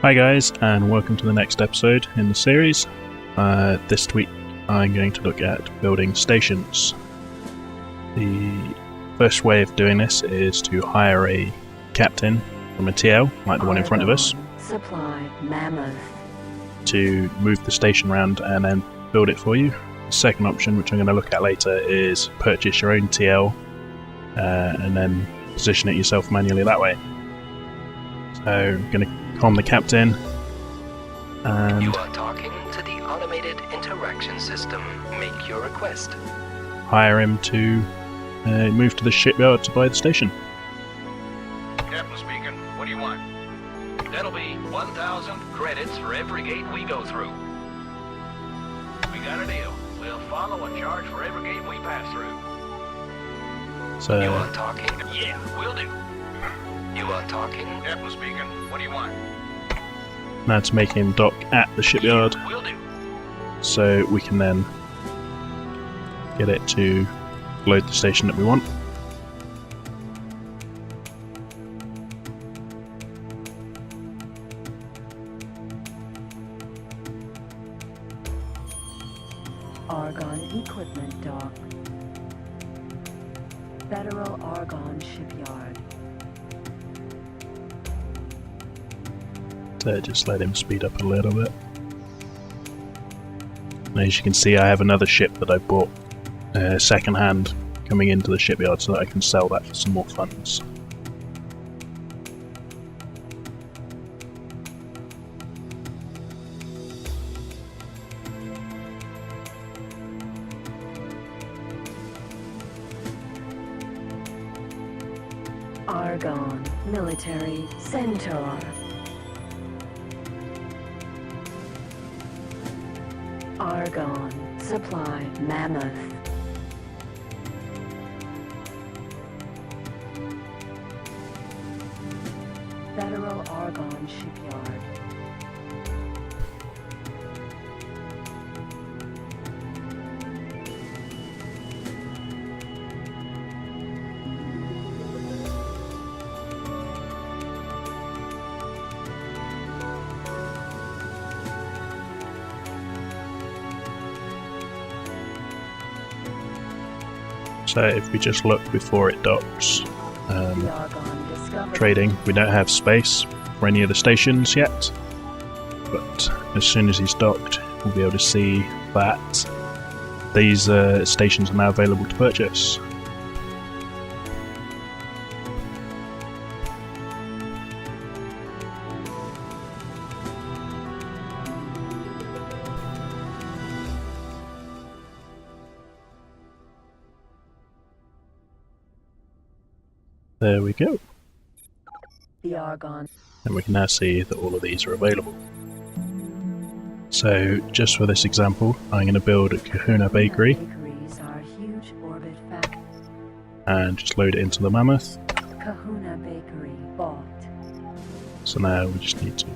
Hi guys, and welcome to the next episode in the series. This week I'm going to look at building stations. The first way of doing this is to hire a captain from a TL, like the one in front of us, Supply Mammoth, to move the station around and then build it for you. The second option, which I'm going to look at later, is purchase your own TL and then position it yourself manually that way. So I'm going to calm the captain, and you are talking to the automated interaction system. Make your request. hire him to move to the shipyard to buy the station. Captain speaking. What do you want? That'll be 1,000 credits for every gate we go through. We got a deal. We'll follow and charge for every gate we pass through. So You are talking. Yeah, we'll do. You are talking. Captain speaking. What do you want? now to make him dock at the shipyard, Yeah, we'll do. so we can then get it to load the station that we want. Argon Equipment Dock, Federal Argon Shipyard. So just let him speed up a little bit. And as you can see, I have another ship that I bought second hand coming into the shipyard so that I can sell that for some more funds. Argon Military Centaur. Argon Supply Mammoth. Federal Argon Shipyard. So if we just look before it docks, The Argon Discovery. trading, we don't have space for any of the stations yet, but as soon as he's docked we'll be able to see that these stations are now available to purchase. There we go. The Argon. And we can now see that all of these are available. So just for this example, I'm going to build a Kahuna bakery Bakeries are huge orbit factory. and just load it into the Mammoth. Kahuna Bakery bought. So now we just need to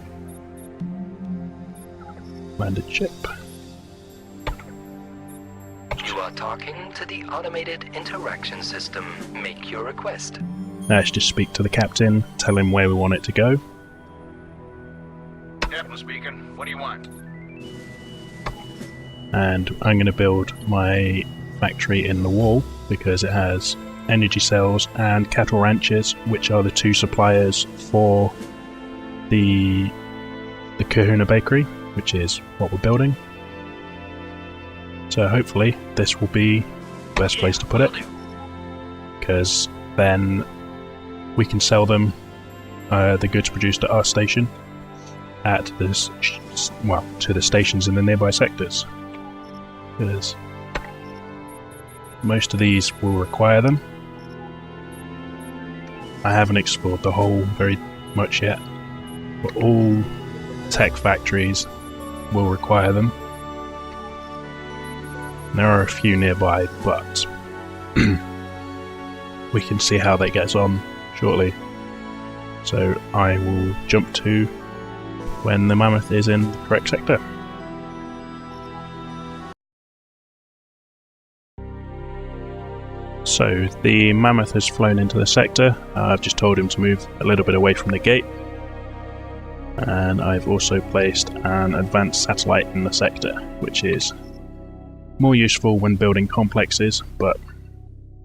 land a chip. You are talking to the automated interaction system. Make your request. Now let's just speak to the captain, tell him where we want it to go. Captain speaking. What do you want? And I'm going to build my factory in the wall because it has energy cells and cattle ranches, which are the two suppliers for the Kahuna bakery, which is what we're building. So hopefully this will be the best place to put it, because then we can sell them the goods produced at our station at this, well, to the stations in the nearby sectors. Because most of these will require them. I haven't explored the whole very much yet, but all tech factories will require them. There are a few nearby, but we can see how that gets on shortly. So I will jump to when the Mammoth is in the correct sector. So the mammoth has flown into the sector. I've just told him to move a little bit away from the gate. And I've also placed an advanced satellite in the sector, which is more useful when building complexes, but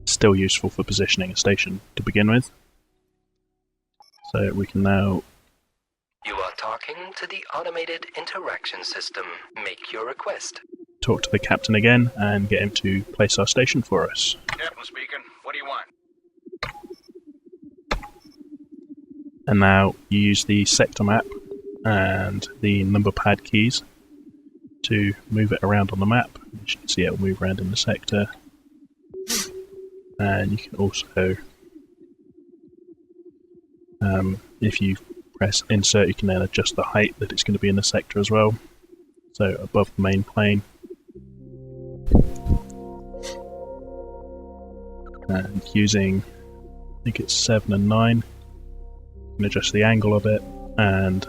still useful for positioning a station to begin with. So we can now... You are talking to the automated interaction system. Make your request. Talk to the captain again and get him to place our station for us. Captain speaking. What do you want? And now you use the sector map and the number pad keys to move it around on the map. You can see it will move around in the sector. And you can also, if you press insert, you can then adjust the height that it's going to be in the sector as well. So above the main plane. And using, I think it's 7 and 9, you can adjust the angle of it, and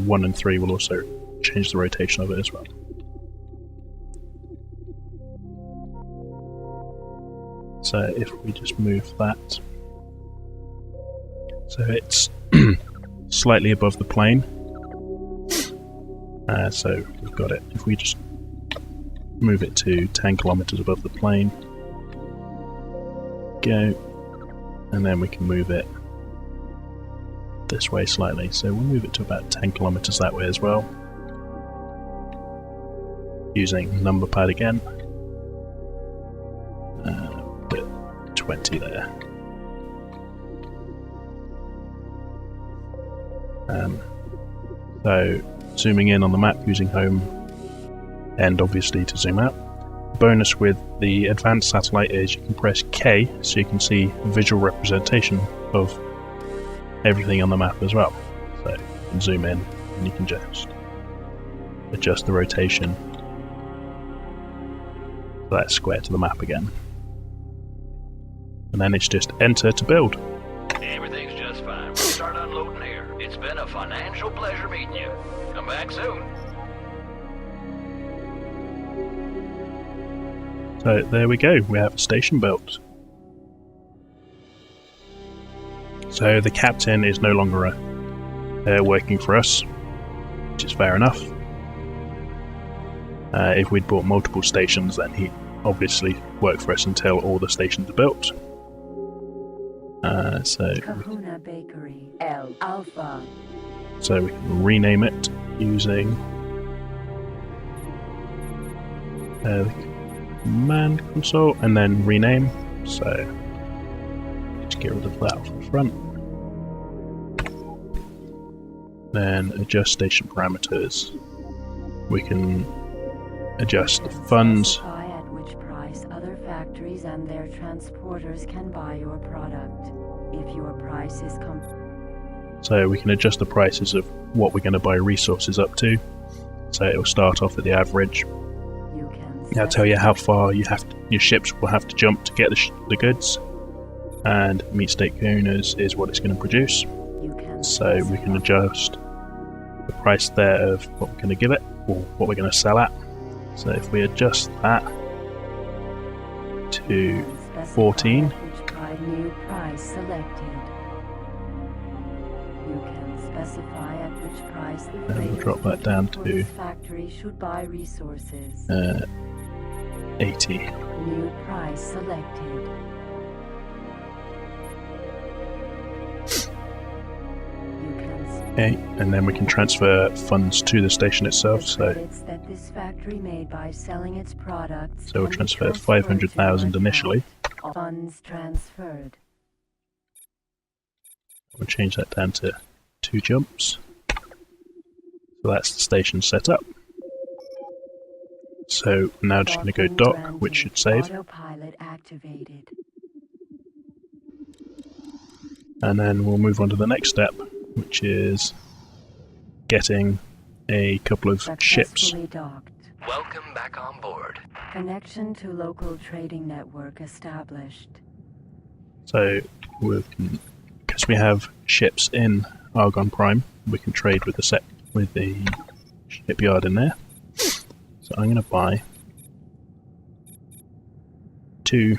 1 and 3 will also change the rotation of it as well. So if we just move that, so it's slightly above the plane. So we've got it. If we just move it to 10 kilometers above the plane, go, and then we can move it this way slightly. So we'll move it to about 10 kilometers that way as well. Using number pad again. Put 20 there. So zooming in on the map using home and obviously to zoom out. The bonus with the advanced satellite is you can press K so you can see visual representation of everything on the map as well. So you can zoom in and you can just adjust the rotation so that's square to the map again. And then it's just enter to build. Everything's just fine. We'll start unloading here. It's been a financial pleasure meeting you. Come back soon. So there we go, we have a station built. So the captain is no longer working for us, which is fair enough. If we'd bought multiple stations, then he'd obviously work for us until all the stations are built. Kahuna Bakery, L Alpha. So we can rename it using the command console and then rename. So let's get rid of that off the front. Then adjust station parameters. We can adjust the funds. Specify at which price other factories and their transporters can buy your product. If your price is So we can adjust the prices of what we're going to buy resources up to. So it will start off at the average. you can It'll tell you how far your ships will have to jump to get the goods. And meat steak owners is what it's going to produce. So we can adjust the price there of what we're going to give it, or what we're going to sell at. So if we adjust that to 14, new price selected. You can specify at which price the and we'll drop that down to factory should buy resources. 80. New price selected. Okay, and then we can transfer funds to the station itself. So that this factory made by selling its products. So we'll transfer 500,000 initially. Funds transferred. We'll change that down to 2 jumps. So that's the station set up. So we're now just going to go dock, which should save. Autopilot activated. And then we'll move on to the next step, which is getting a couple of ships. Docked. Welcome back on board. Connection to local trading network established. So because we have ships in Argon Prime, we can trade with the shipyard in there. So I'm going to buy 2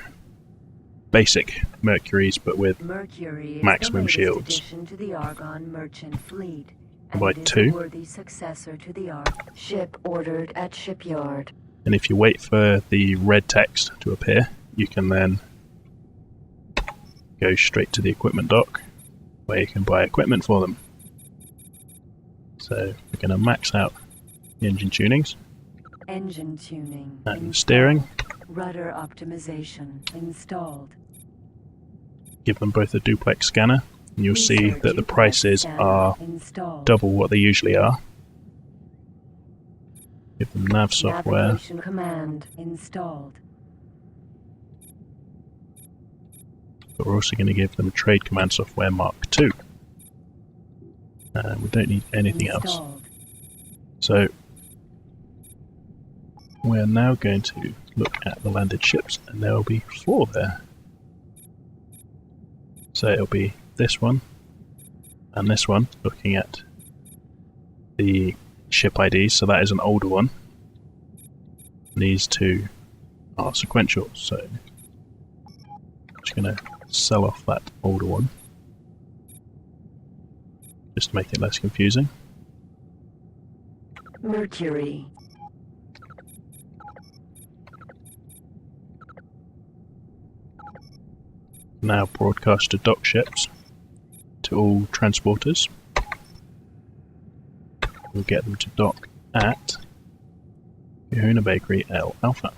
basic Mercuries, but with Mercury is maximum the latest shields. addition to the Argon merchant fleet, and By it is 2. a worthy successor to the ship ordered at shipyard. And if you wait for the red text to appear, you can then go straight to the equipment dock, where you can buy equipment for them. So we're going to max out the engine tunings. Engine tuning And installed. steering. Rudder optimization installed. Give them both a duplex scanner, and you'll see Research that the duplex prices scanner are installed. double what they usually are. Give them nav software. Navigation command installed. But we're also going to give them trade command software Mark II. We don't need anything else. Installed. So we're now going to look at the landed ships, and there will be 4 there. So it'll be this one and this one, looking at the ship IDs, so that is an older one. And these 2 are sequential, so I'm just going to sell off that older one, just to make it less confusing. Mercury. Now broadcast to dock ships, to all transporters. We'll get them to dock at Kahuna Bakery L Alpha.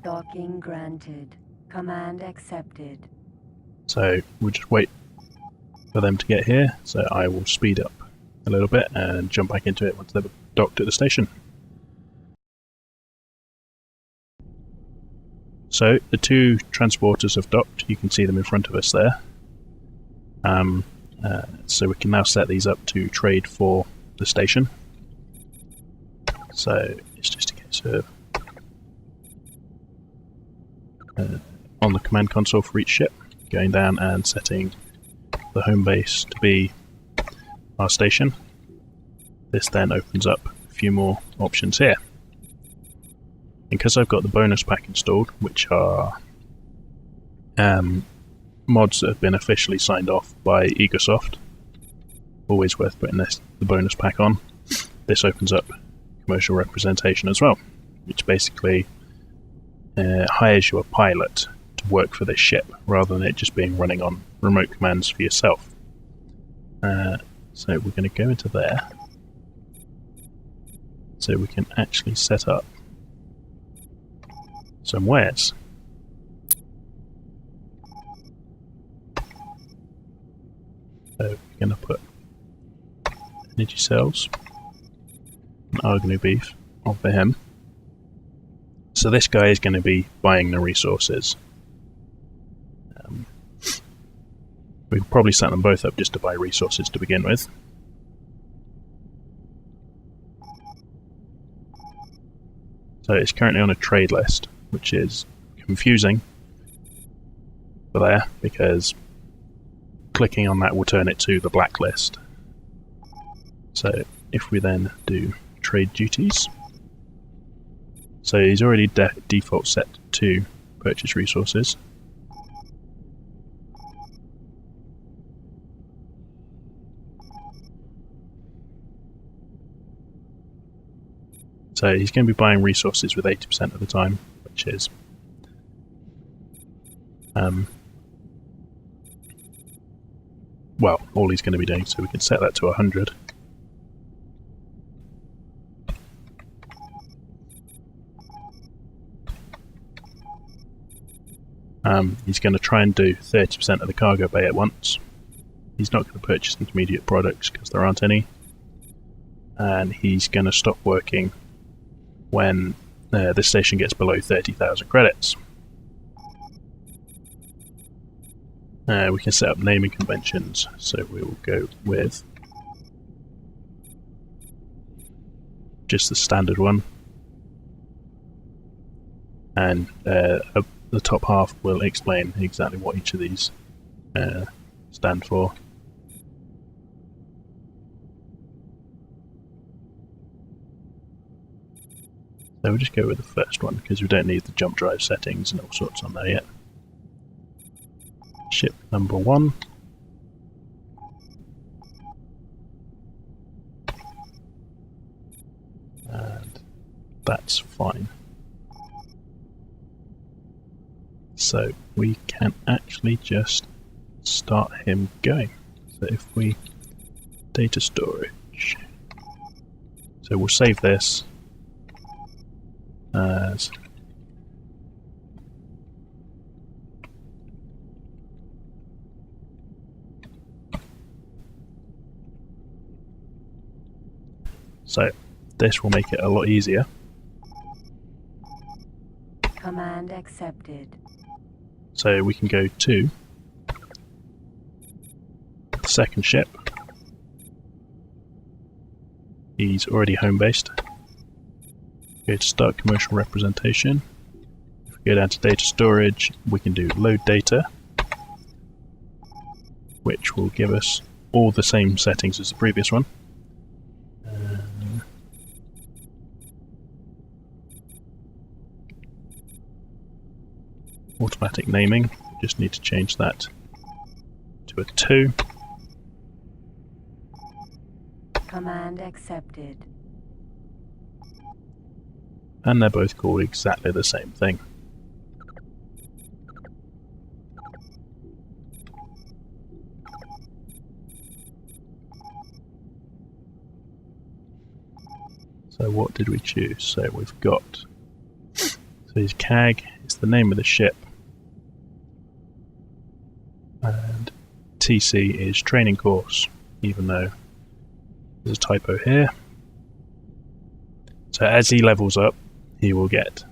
Docking granted. Command accepted. So we'll just wait for them to get here, so I will speed up a little bit and jump back into it once they've docked at the station. So the 2 transporters have docked, you can see them in front of us there. So we can now set these up to trade for the station. So it's just a case of on the command console for each ship, going down and setting the home base to be our station. This then opens up a few more options here. Because I've got the bonus pack installed, which are mods that have been officially signed off by Egosoft, always worth putting the bonus pack on. This opens up commercial representation as well, which basically hires you a pilot to work for this ship, rather than it just being running on remote commands for yourself. So we're going to go into there, so we can actually set up some wares. So we're going to put energy cells and Argonu beef on for him. So this guy is going to be buying the resources. We can probably set them both up just to buy resources to begin with. So it's currently on a trade list, which is confusing for there, because clicking on that will turn it to the blacklist. So if we then do trade duties, so he's already default set to purchase resources. So he's going to be buying resources with 80% of the time, which is well, all he's going to be doing, so we can set that to 100. He's going to try and do 30% of the cargo bay at once. He's not going to purchase intermediate products because there aren't any. And he's going to stop working when the station gets below 30,000 credits. We can set up naming conventions, so we will go with just the standard one, and the top half will explain exactly what each of these stand for. So we'll just go with the first one, because we don't need the jump drive settings and all sorts on there yet. ship number 1. And that's fine. So we can actually just start him going. So if we data storage, so we'll save this as so this will make it a lot easier. Command accepted. So we can go to the second ship. He's already home based. Go to start commercial representation. If we go down to data storage, we can do load data, which will give us all the same settings as the previous one. Automatic naming, just need to change that to a 2. Command accepted. And they're both called exactly the same thing. So what did we choose? So we've got, so his CAG is the name of the ship, and TC is training course, even though there's a typo here. So as he levels up, he will get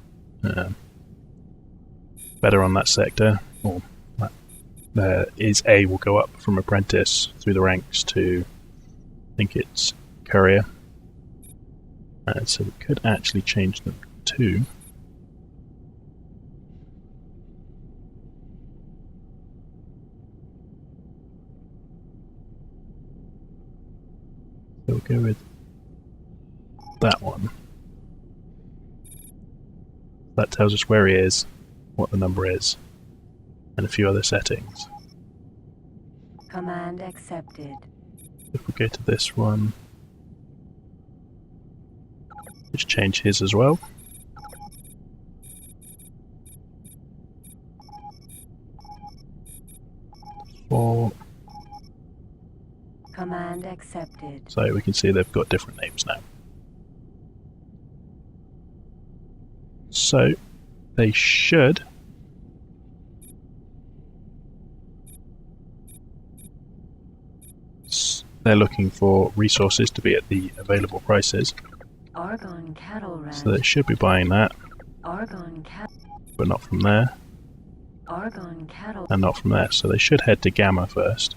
better on that sector, or his A will go up from apprentice through the ranks to, I think it's courier. And so we could actually change them to so we'll go with that one. That tells us where he is, what the number is, and a few other settings. Command accepted. If we go to this one, just change his as well. For Command accepted. so we can see they've got different names now. So they should they're looking for resources to be at the available prices. Argon cattle ranch. So they should be buying that, Argon cattle. but not from there, Argon cattle. and not from there. So they should head to Gamma first.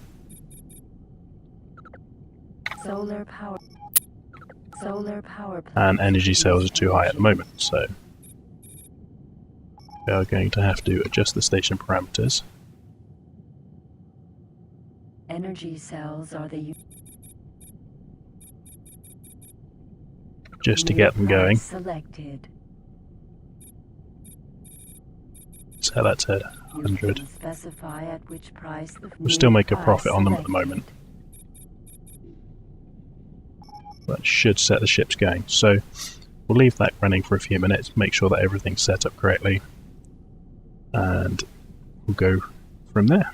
Solar power. Solar power plant. And energy cells are too high at the moment, so we are going to have to adjust the station parameters. Energy cells are the Just to get them going. Selected. So that's at You 100. can specify at which price the We'll still make a price profit on them at the selected. moment. That should set the ships going. So we'll leave that running for a few minutes, make sure that everything's set up correctly, and we'll go from there.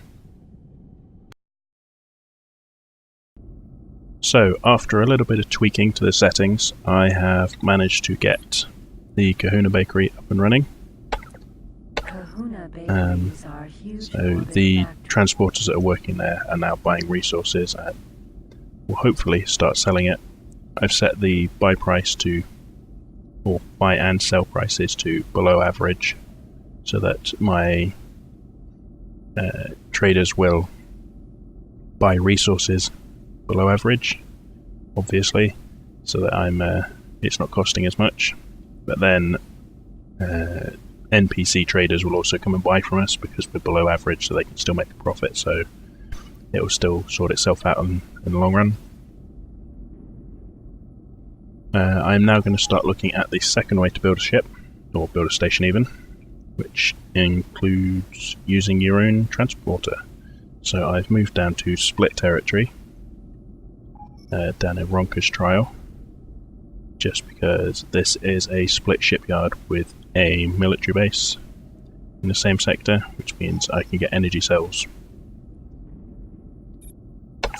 So after a little bit of tweaking to the settings, I have managed to get the Kahuna Bakery up and running. Kahuna bakeries are huge So orbit the factories. transporters that are working there are now buying resources and will hopefully start selling it. I've set the buy price to, or buy and sell prices to below average, so that my traders will buy resources below average, obviously, so that I'm it's not costing as much. But then NPC traders will also come and buy from us because we're below average, so they can still make a profit. So it will still sort itself out in the long run. I'm now going to start looking at the second way to build a ship, or build a station even, which includes using your own transporter. So I've moved down to split territory, down in Ronka's Trial, just because this is a split shipyard with a military base in the same sector, which means I can get energy cells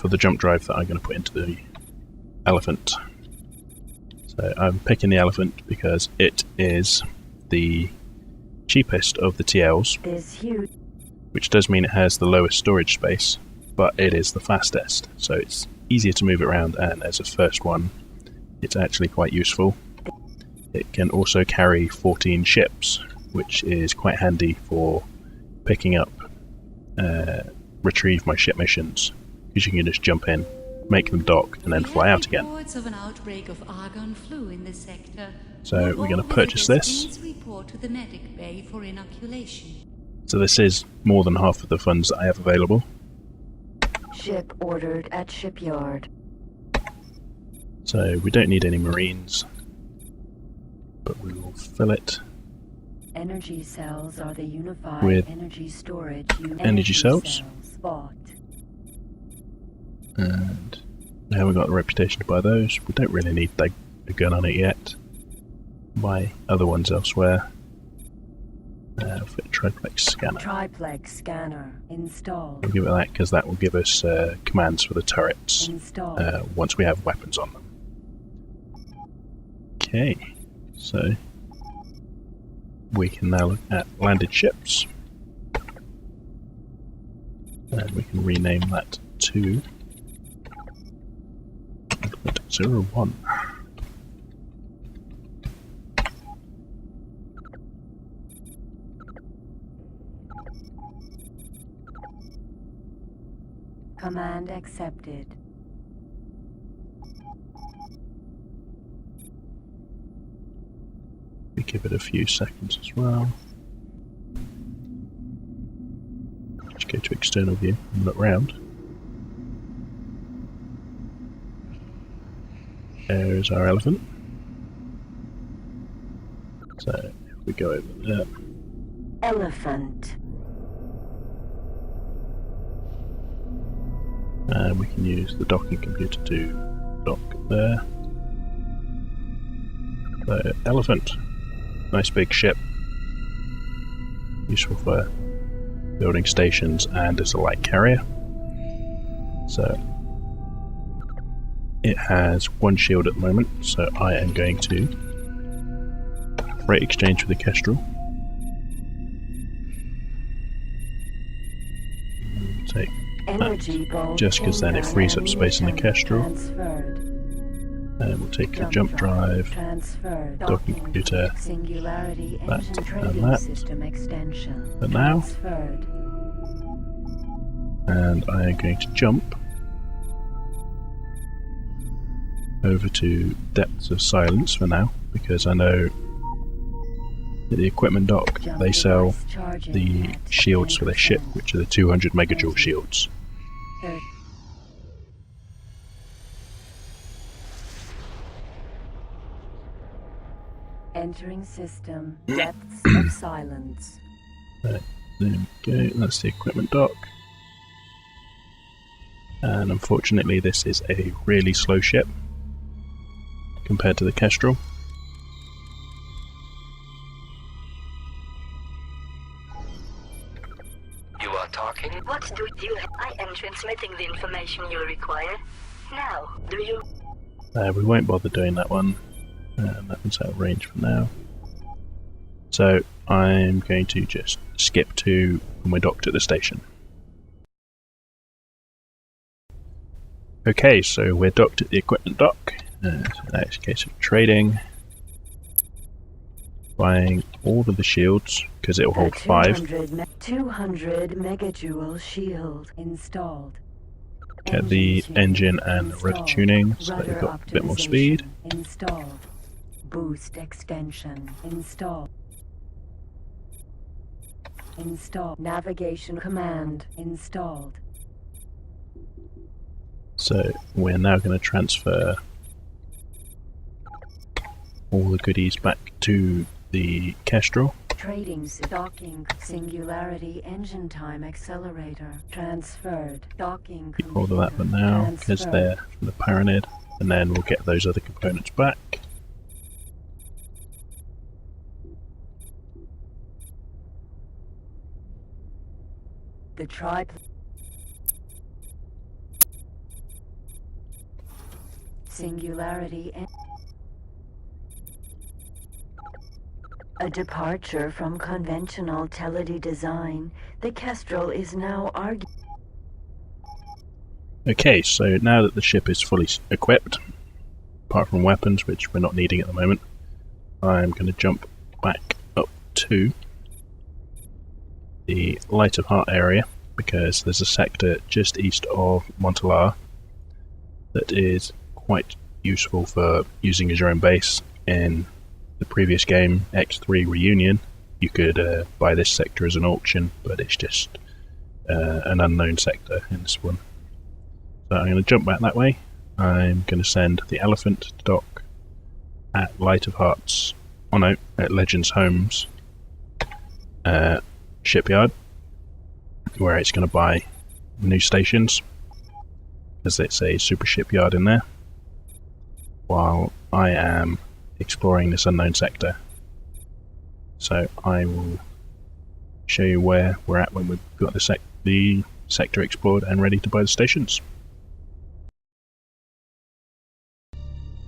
for the jump drive that I'm going to put into the Elephant. So I'm picking the Elephant because it is the cheapest of the TLs, which does mean it has the lowest storage space, but it is the fastest, so it's easier to move it around, and as a first one it's actually quite useful. It can also carry 14 ships, which is quite handy for picking up retrieve my ship missions, because you can just jump in, make them dock, and then fly out again. Of an outbreak of argon flu in this sector. So we're going to purchase this. Report to the medic bay for inoculation. So this is more than half of the funds that I have available. Ship ordered at shipyard. So we don't need any marines, but we will fill it Energy cells are the unified with energy storage energy cells. Bought. And we haven't got the reputation to buy those. We don't really need a gun on it yet. Buy other ones elsewhere. Fit triplex scanner. Triplex scanner installed. We'll give it that because that will give us commands for the turrets once we have weapons on them. Okay, so we can now look at landed ships. And we can rename that to 01. Command accepted. We give it a few seconds as well. Just go to external view and look round. There is our Elephant. So if we go over there. Elephant. And we can use the docking computer to dock there. So, Elephant. Nice big ship. Useful for building stations and as a light carrier. So, it has one shield at the moment, so I am going to rate exchange with the Kestrel. Take Energy bulb just because then it frees up space in the Kestrel. Transferred. And we'll take the jump drive, Transferred. docking computer, Singularity that engine and trading that. system extension. For now. Transferred. And I am going to jump over to Depths of Silence for now, because I know at the equipment dock they sell the shields for their ship, which are the 200 megajoule shields. Entering system. Depths of silence. Right, there we go, that's the equipment dock. And unfortunately this is a really slow ship compared to the Kestrel. You are talking? What do you have? I am transmitting the information you require. Now, do you... We won't bother doing that one. That one's out of range for now. So I'm going to just skip to when we're docked at the station. Okay, so we're docked at the equipment dock. So that's a case of trading. Buying all of the shields, because it will hold 5. 200 megajoule shield installed. Get the engine and the rudder tuning, so that we've got a bit more speed. Installed. Boost extension installed. Installed. Navigation command installed. So we're now going to transfer all the goodies back to the Kestrel. Trading docking singularity engine time accelerator transferred docking. Keep hold of that for now because they're from the Pyramid, and then we'll get those other components back. The tribe. Singularity. A departure from conventional Teledy design, the Kestrel is now arguing. Okay, so now that the ship is fully equipped, apart from weapons, which we're not needing at the moment, I'm going to jump back up to the Light of Heart area, because there's a sector just east of Montalar that is quite useful for using as your own base. In the previous game, X3 Reunion, you could buy this sector as an auction, but it's just an unknown sector in this one. So I'm going to jump back that way. I'm going to send the Elephant to dock at Light of Hearts, oh no, at Legends Homes shipyard, where it's going to buy new stations, as it's a super shipyard in there, while I am exploring this unknown sector. So I will show you where we're at when we've got the sector explored and ready to buy the stations.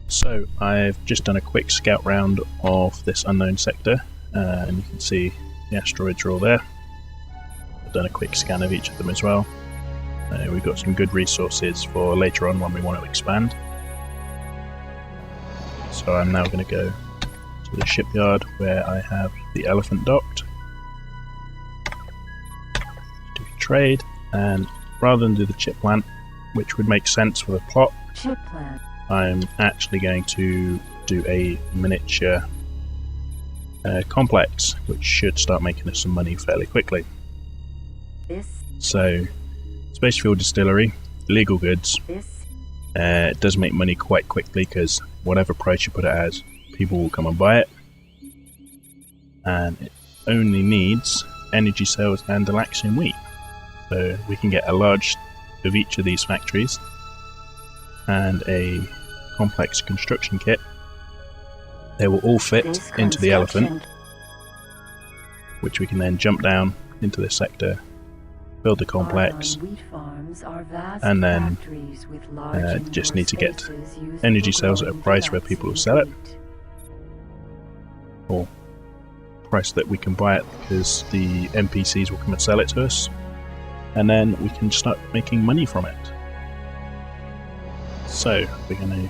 So I've just done a quick scout round of this unknown sector, and you can see the asteroids are all there. I've done a quick scan of each of them as well. We've got some good resources for later on when we want to expand. So I'm now going to go to the shipyard where I have the Elephant docked. Do trade, and rather than do the chip plant, which would make sense for the plot, Chip plant. I'm actually going to do a miniature complex, which should start making us some money fairly quickly. So, Space Fuel Distillery, legal goods. It does make money quite quickly because whatever price you put it as, people will come and buy it. And it only needs energy cells and Delaxian wheat. So we can get a large of each of these factories and a complex construction kit. They will all fit into the Elephant, which we can then jump down into this sector, build the complex, and then just need to get energy cells at a price where people will sell it, or price that we can buy it because the NPCs will come and sell it to us, and then we can start making money from it. So we're going to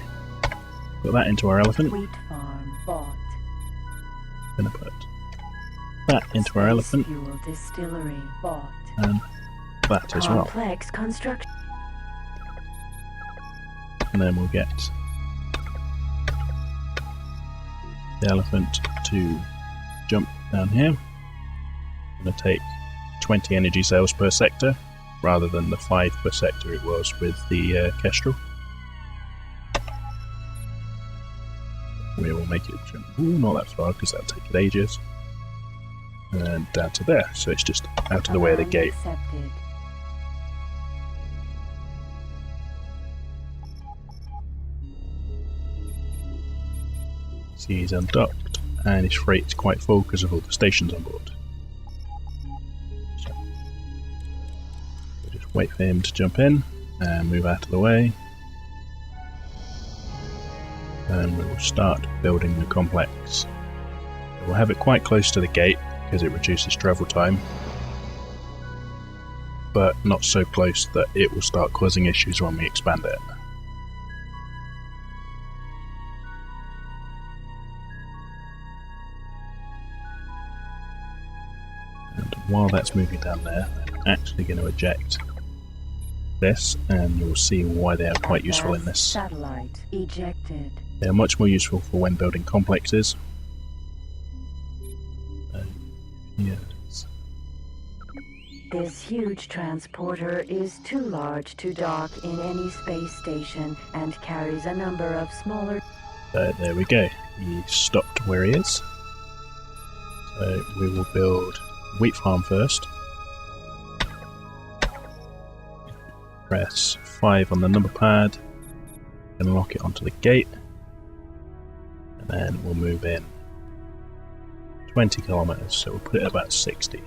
put that into our Elephant. Going to put that into our Elephant, and that as well. And then we'll get the Elephant to jump down here. I'm going to take 20 energy cells per sector rather than the 5 per sector it was with the Kestrel. We will make it jump, not that far because that'll take it ages, and down to there, so it's just out of the way of the gate. See, he's undocked and his freight's quite full because of all the stations on board. So we'll just wait for him to jump in and move out of the way. And we will start building the complex. We'll have it quite close to the gate because it reduces travel time, but not so close that it will start causing issues when we expand it. And while that's moving down there, I'm actually going to eject this, and you'll see why they are quite useful in this. Satellite ejected. They are much more useful for when building complexes. Here it is. This huge transporter is too large to dock in any space station and carries a number of smaller... There we go. He stopped where he is. So we will build wheat farm first. Press 5 on the number pad and lock it onto the gate, and then we'll move in 20 kilometers, so we'll put it about 60.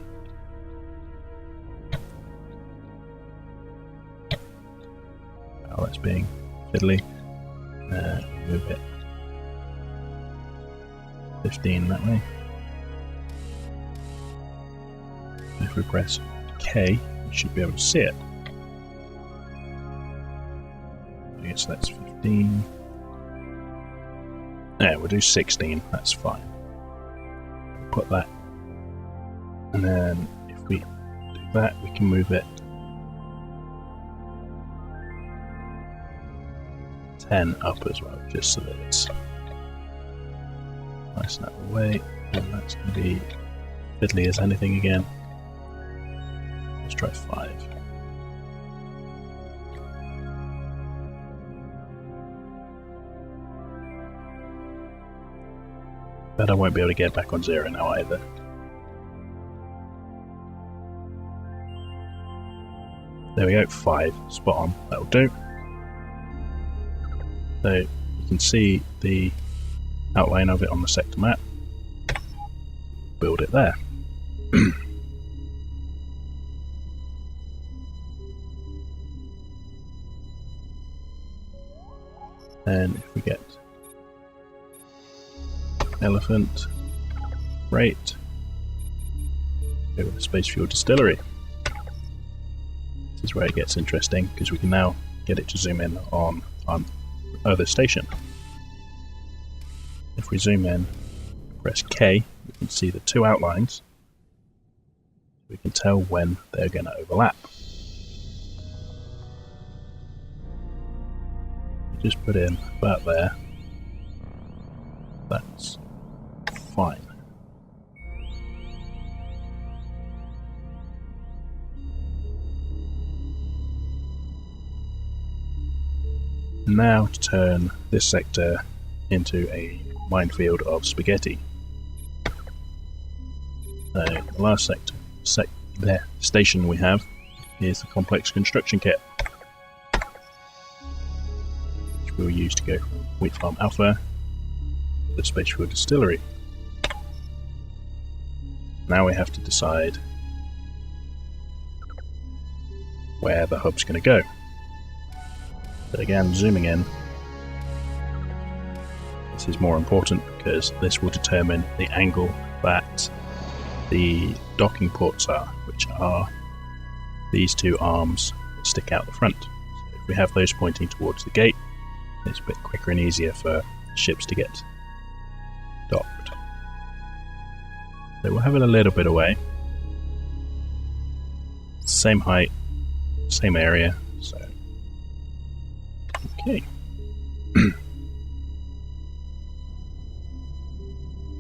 Oh, that's being fiddly. Move it 15 that way. If we press K, we should be able to see it. I guess that's 15. Yeah, we'll do 16, that's fine. Put that. And then if we do that, we can move it 10 up as well, just so that it's nice and out of the way. And that's going to be fiddly as anything again. Let's try 5. But I won't be able to get back on 0 now either. There we go, 5, spot on, that'll do. So you can see the outline of it on the sector map. Build it there. And if we get elephant, right, go with the space fuel distillery. This is where it gets interesting, because we can now get it to zoom in on our other station. If we zoom in, press K, we can see the 2 outlines. We can tell when they're going to overlap. Just put in about there. That's fine. Now to turn this sector into a minefield of spaghetti. So the last station we have is the complex construction kit, which we'll use to go from Wheat Farm Alpha to the Space Fuel Distillery. Now we have to decide where the hub's going to go. So again, zooming in, this is more important because this will determine the angle that the docking ports are, which are these 2 arms that stick out the front. So if we have those pointing towards the gate, it's a bit quicker and easier for ships to get docked. So we'll have it a little bit away. Same height, same area, so okay.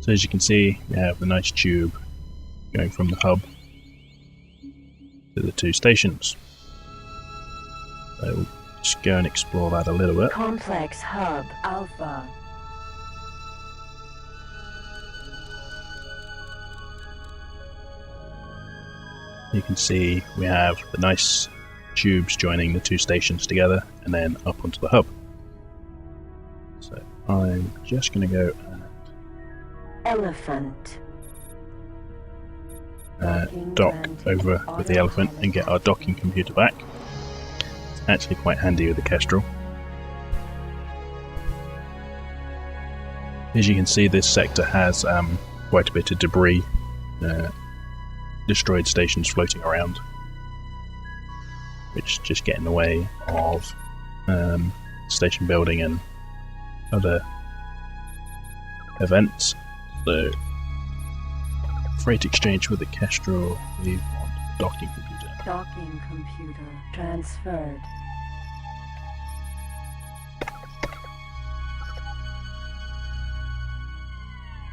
So as you can see, we have the nice tube going from the hub to the 2 stations. So we'll just go and explore that a little bit. Complex Hub Alpha. You can see we have the nice tubes joining the 2 stations together and then up onto the hub. So I'm just going to go and Elephant. dock over with the elephant and get our docking computer back. It's actually quite handy with the Kestrel. As you can see, this sector has quite a bit of debris, destroyed stations floating around, which just get in the way of station building and other events. So, freight exchange with the Kestrel, we want the docking computer. Docking computer transferred.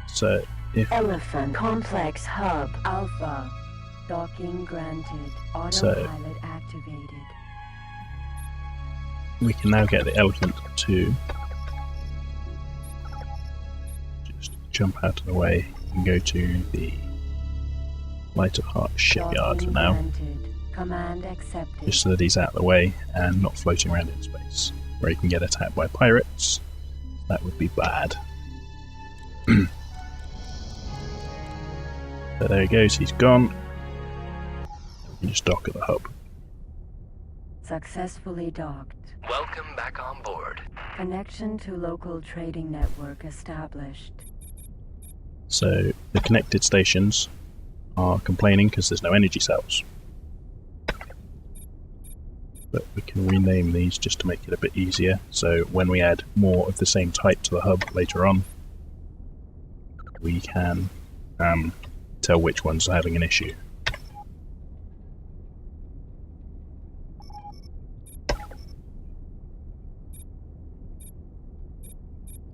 So, if Elephant Complex Hub Alpha. Docking granted. Autopilot activated. we can now get the elephant to just jump out of the way and go to the Light of Heart shipyard for now, Command accepted. just so that he's out of the way and not floating around in space, where he can get attacked by pirates. That would be bad. So there he goes, he's gone. We can just dock at the hub. Successfully docked. Welcome back on board. Connection to local trading network established. So the connected stations are complaining because there's no energy cells. But we can rename these just to make it a bit easier, so when we add more of the same type to the hub later on, we can tell which ones are having an issue.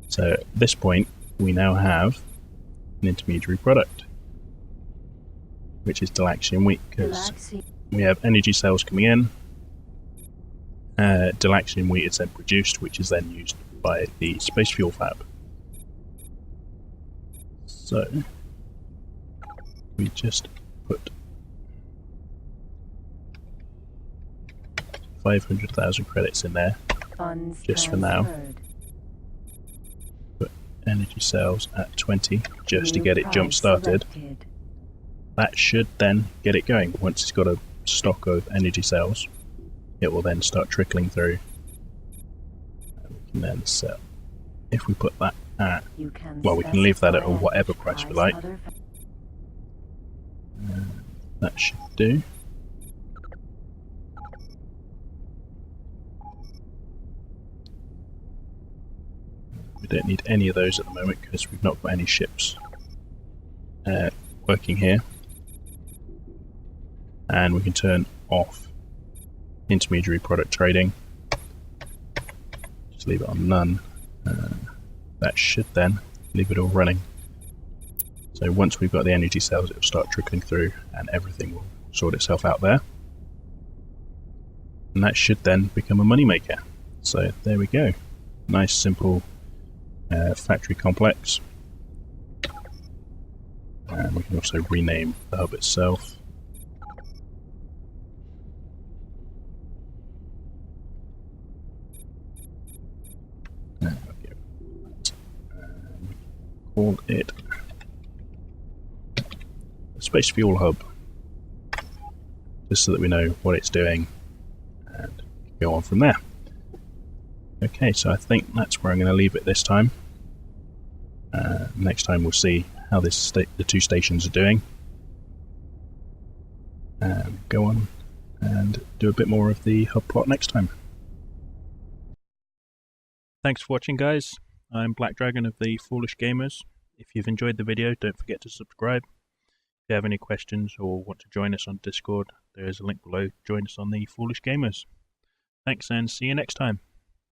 So at this point we now have an intermediary product, which is Delaxian wheat, because we have energy cells coming in. Delaxian wheat is then produced, which is then used by the space fuel fab. So we just put 500,000 credits in there, Funds just for now. transferred. Put energy cells at 20, just to New get it price jump started. selected. That should then get it going. Once it's got a stock of energy cells, it will then start trickling through. And we can then set, if we put that at, You can well, we can leave that at specify whatever price we like. other That should do. We don't need any of those at the moment because we've not got any ships working here. And we can turn off intermediary product trading. Just leave it on none. That should then leave it all running. So once we've got the energy cells, it will start trickling through and everything will sort itself out there. And that should then become a moneymaker. So there we go. Nice, simple factory complex. And we can also rename the hub itself. Call it Space Fuel Hub, just so that we know what it's doing and go on from there. Okay, so I think that's where I'm going to leave it this time. Next time we'll see how the two stations are doing, and go on and do a bit more of the hub plot next time. Thanks for watching, guys. I'm Blackdragon of the Foolish Gamers. If you've enjoyed the video, don't forget to subscribe. If you have any questions or want to join us on Discord, there is a link below. Join us on the Foolish Gamers. Thanks and see you next time.